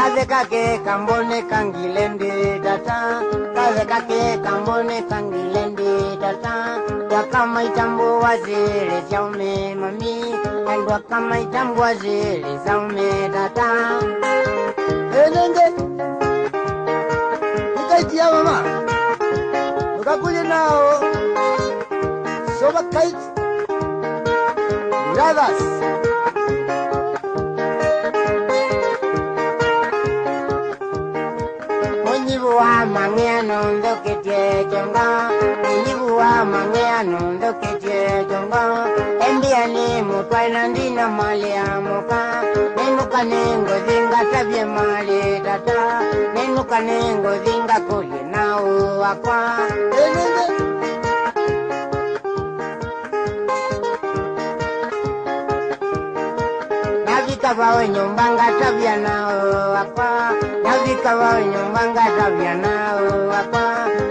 Kaze kake kambone kangilendi tata, kaze kake kambone kangilendi tata. Wakama itambu waziri zaume mami, and wakama itambu waziri zaume tata. Nenge, nikaitia mama, nukakuja nao, soba kite, brothers. Wa mangiano ndo ketie jonga, wa mangiano ndo ketie jonga. Embiani mutwaila ndina mali amuka, nenuka nengo zinga tabye mali tata, nenuka nengo zinga kuli nao wakwa. Navika bawe nyumbanga tabya nao wakwa. Navika bawe nyumbanga tabya nao wakwa.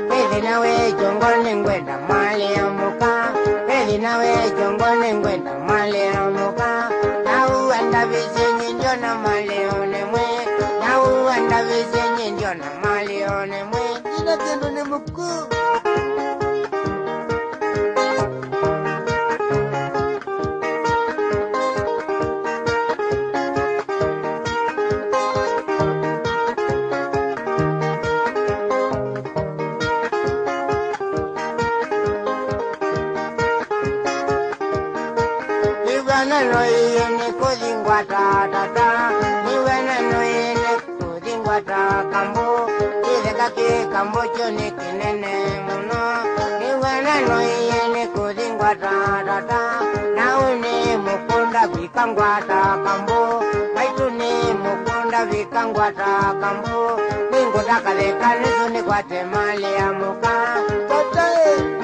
Pezi nawe jongone ngwenda mali amuka. Pezi nawe jongone ngwenda mali amuka. Nau anda visenyi njona mali onemwe. Nau anda visenyi njona mali onemwe. Ina tendo ni mkuu. No yene kudingwa tata, niwena no yene kudingwa ta kambo, kile kake kambo chone kinene muno. Niwena no yene kudingwa tata, naune mukunda vikangwa ta kambo, maitune mukunda vikangwa ta kambo. Ningo takale kanisu ni kwa temali ya muka, totae.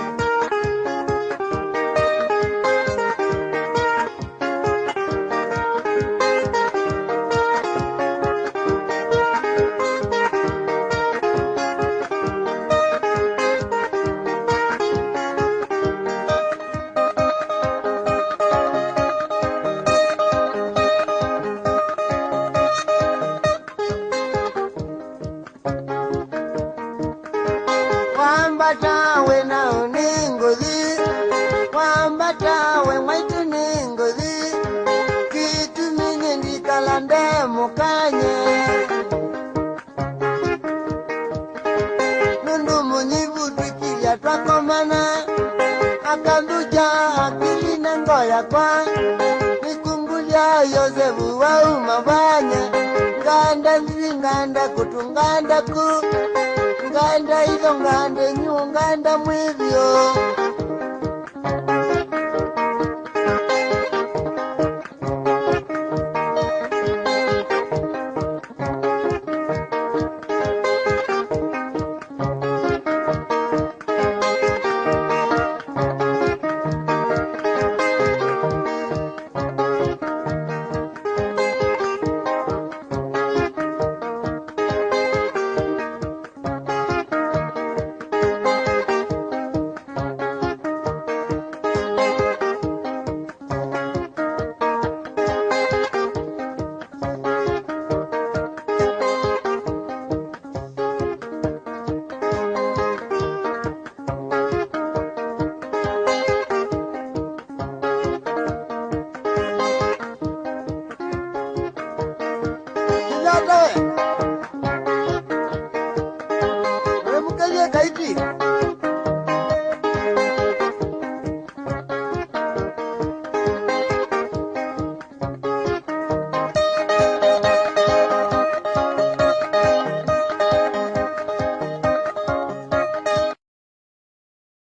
Wambatawe na uningozi, wambatawe mwaitu ningozi, kitu minye ndikalande mukanye. Nundu munyivu tukilia twakomana, akanduja akili nengoya kwa, nikungulia Yosefu wa umabanya, nganda nzi nganda kutu nganda ku, nganda izo nganda nyu nganda mwivyo. Kaiti.